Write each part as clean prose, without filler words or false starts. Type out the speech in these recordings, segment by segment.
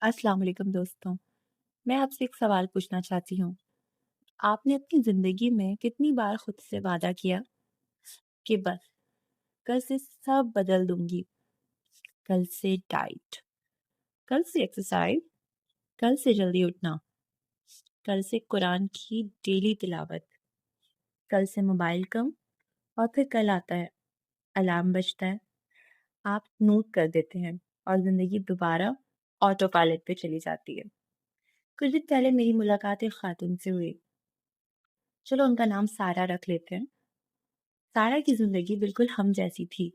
अस्सलाम वालेकुम दोस्तों। मैं आपसे एक सवाल पूछना चाहती हूँ। आपने अपनी ज़िंदगी में कितनी बार खुद से वादा किया कि बस कल से सब बदल दूँगी, कल से डाइट, कल से एक्सरसाइज, कल से जल्दी उठना, कल से कुरान की डेली तिलावत, कल से मोबाइल कम और फिर कल आता है, अलार्म बजता है, आप स्नूज़ कर देते हैं और ज़िंदगी दोबारा ऑटो पायलट पे चली जाती है। कुछ दिन पहले मेरी मुलाकात एक खातून से हुई। चलो उनका नाम सारा रख लेते हैं। सारा की ज़िंदगी बिल्कुल हम जैसी थी।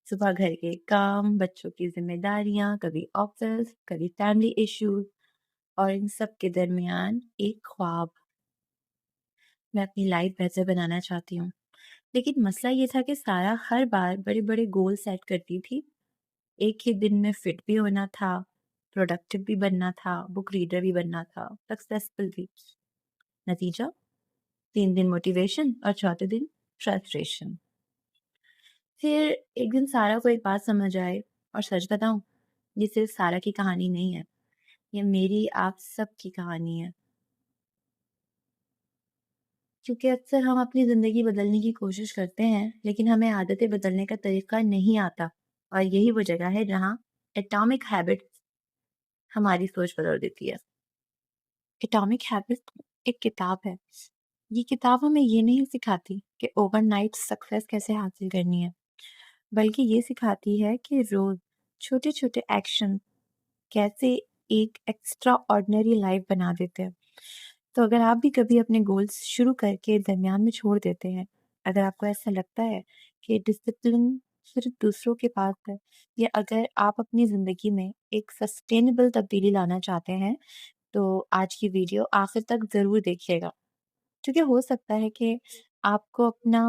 सुबह घर के काम, बच्चों की ज़िम्मेदारियाँ, कभी ऑफ़िस, कभी फैमिली इश्यूज़ और इन सब के दरमियान एक ख्वाब। मैं अपनी लाइफ़ बेहतर बनाना चाहती हूँ। लेकिन मसला ये था कि सारा हर बार बड़े-बड़े गोल सेट करती थी। एक ही दिन में फिट भी होना था, प्रोडक्टिव भी बनना था, बुक रीडर भी बनना था, सक्सेसफुल भी। नतीजा 3 दिन मोटिवेशन और चौथे दिन फ्रस्ट्रेशन। फिर एक दिन सारा को एक बात समझ आए और सच बताऊं, ये सिर्फ सारा की कहानी नहीं है, ये मेरी आप सब की कहानी है। क्योंकि अक्सर हम अपनी ज़िंदगी बदलने की कोशिश करते हैं, लेकिन हमें आदतें बदलने का तरीका नहीं आता। और यही वो जगह है जहाँ एटॉमिक हैबिट्स हमारी सोच बदल देती है। एटॉमिक हैबिट्स एक किताब है। ये किताब हमें ये नहीं सिखाती कि ओवरनाइट सक्सेस कैसे हासिल करनी है, बल्कि ये सिखाती है कि रोज़ छोटे-छोटे एक्शन कैसे एक एक्स्ट्रा ऑर्डिनरी लाइफ बना देते हैं। तो अगर आप भी कभी अपने गोल्स शुरू करके दरमियान में छोड़ देते हैं, अगर आपको ऐसा लगता है कि डिसिप्लिन सिर्फ दूसरों के पास है, या अगर आप अपनी ज़िंदगी में एक सस्टेनेबल तब्दीली लाना चाहते हैं, तो आज की वीडियो आखिर तक ज़रूर देखिएगा। क्योंकि हो सकता है कि आपको अपना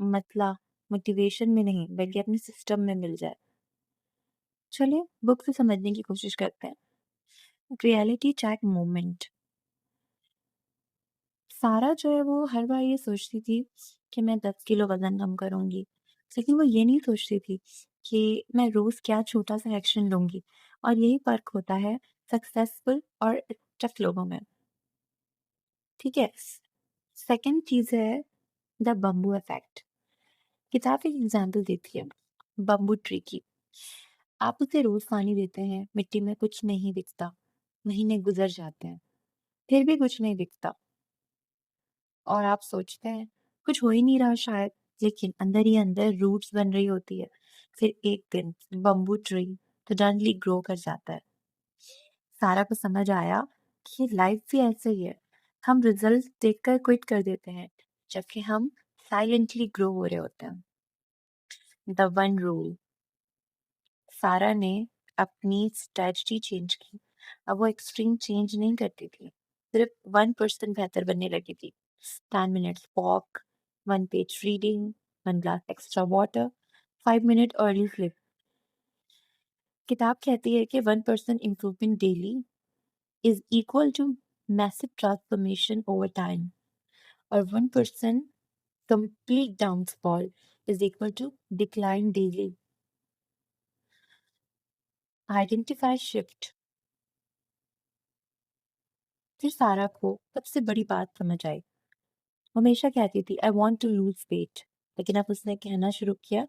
मतला मोटिवेशन में नहीं, बल्कि अपने सिस्टम में मिल जाए। चलिए बुक से समझने की कोशिश करते हैं। Reality check moment. सारा जो है वो हर बार ये सोचती थी कि मैं 10 किलो वज़न कम करूँगी। लेकिन वो ये नहीं सोचती थी कि मैं रोज़ क्या छोटा-सा एक्शन लूँगी, और यही फ़र्क होता है सक्सेसफुल और स्टक लोगों में। ठीक है? सेकंड चीज़ है द बम्बू इफ़ेक्ट। किताब एक एग्ज़ाम्पल देती है बम्बू ट्री की। आप उसे रोज़ पानी देते हैं, मिट्टी में कुछ नहीं दिखता। महीने गुज़र जाते हैं, फिर भी कुछ नहीं दिखता। और आप सोचते हैं कुछ हो ही नहीं रहा शायद, लेकिन अंदर ही अंदर रूट्स बन रही होती है। फिर एक दिन बम्बू ट्री सडनली ग्रो कर जाता है। सारा को समझ आया कि लाइफ भी ऐसे ही है। हम रिजल्ट देखकर क्विट कर देते हैं, जबकि हम साइलेंटली ग्रो हो रहे होते हैं। The one rule. सारा ने अपनी स्ट्रेटजी चेंज की। अब वो एक्सट्रीम चेंज नहीं करती थी, सिर्फ 1% बेहतर बनने लगी थी। 10 minutes walk, 1 page reading, 1 glass extra water, 5 minute early sleep। किताब कहती है कि 1% improvement daily is equal to massive transformation over time, और 1% complete downfall is equal to decline daily। Identify shift। फिर सारा को सबसे बड़ी बात समझ आई। हमेशा कहती थी I want to lose weight, लेकिन अब उसने कहना शुरू किया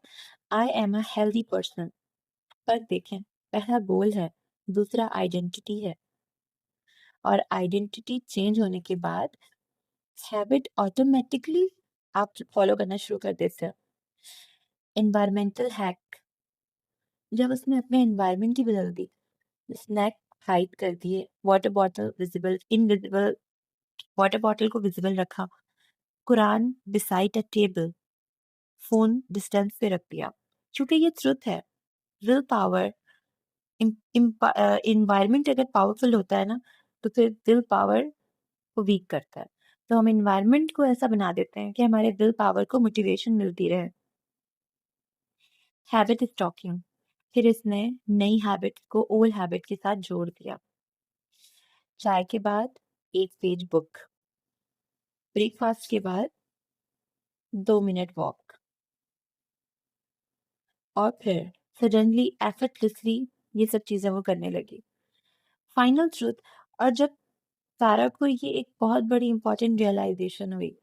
I am a healthy person. पर देखें, पहला गोल है, दूसरा आइडेंटिटी है, और आइडेंटिटी चेंज होने के बाद हैबिट ऑटोमेटिकली आप फॉलो करना शुरू कर देते हैं। Environmental hack. जब उसने अपने एनवायरमेंट ही बदल दी, स्नैक हाइड कर दिए, water bottle visible invisible water bottle को विजिबल रखा, Quran beside a table, phone distance पे रख दिया। क्योंकि ये ट्रुथ है, विल पावर, इन्वायरमेंट अगर पावरफुल होता है ना, तो फिर विल पावर को वीक करता है। तो हम इन्वायरमेंट को ऐसा बना देते हैं कि हमारे विल पावर को मोटिवेशन मिलती रहे। Habit stacking. फिर इसने नई हैबिट को ओल्ड हैबिट के साथ जोड़ दिया। चाय के बाद 1 पेज बुक, ब्रेकफास्ट के बाद 2 मिनट वॉक, और फिर सडनली एफर्टलेसली ये सब चीज़ें वो करने लगी। फाइनल ट्रुथ, और जब सारा को ये एक बहुत बड़ी इंपॉर्टेंट रियलाइजेशन हुई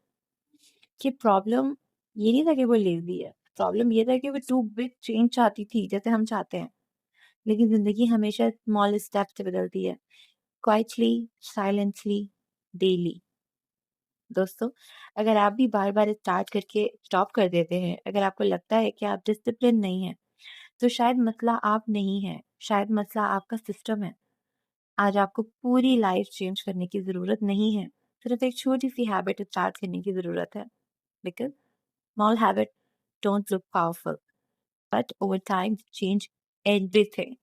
कि प्रॉब्लम ये नहीं था कि वो लेज़ी है, प्रॉब्लम ये था कि वो टू बिग चेंज चाहती थी जैसे हम चाहते हैं। लेकिन ज़िंदगी हमेशा स्मॉल स्टेप से बदलती है, क्वाइटली, साइलेंटली, डेली। दोस्तों, अगर आप भी बार-बार स्टार्ट करके स्टॉप कर देते हैं, अगर आपको लगता है कि आप डिसिप्लिन नहीं हैं, तो शायद मसला आप नहीं हैं, शायद मसला आपका सिस्टम है। आज आपको पूरी लाइफ चेंज करने की ज़रूरत नहीं है, सिर्फ एक छोटी-सी हैबिट स्टार्ट करने की ज़रूरत है। Because small habit don't look powerful, but over time change everything.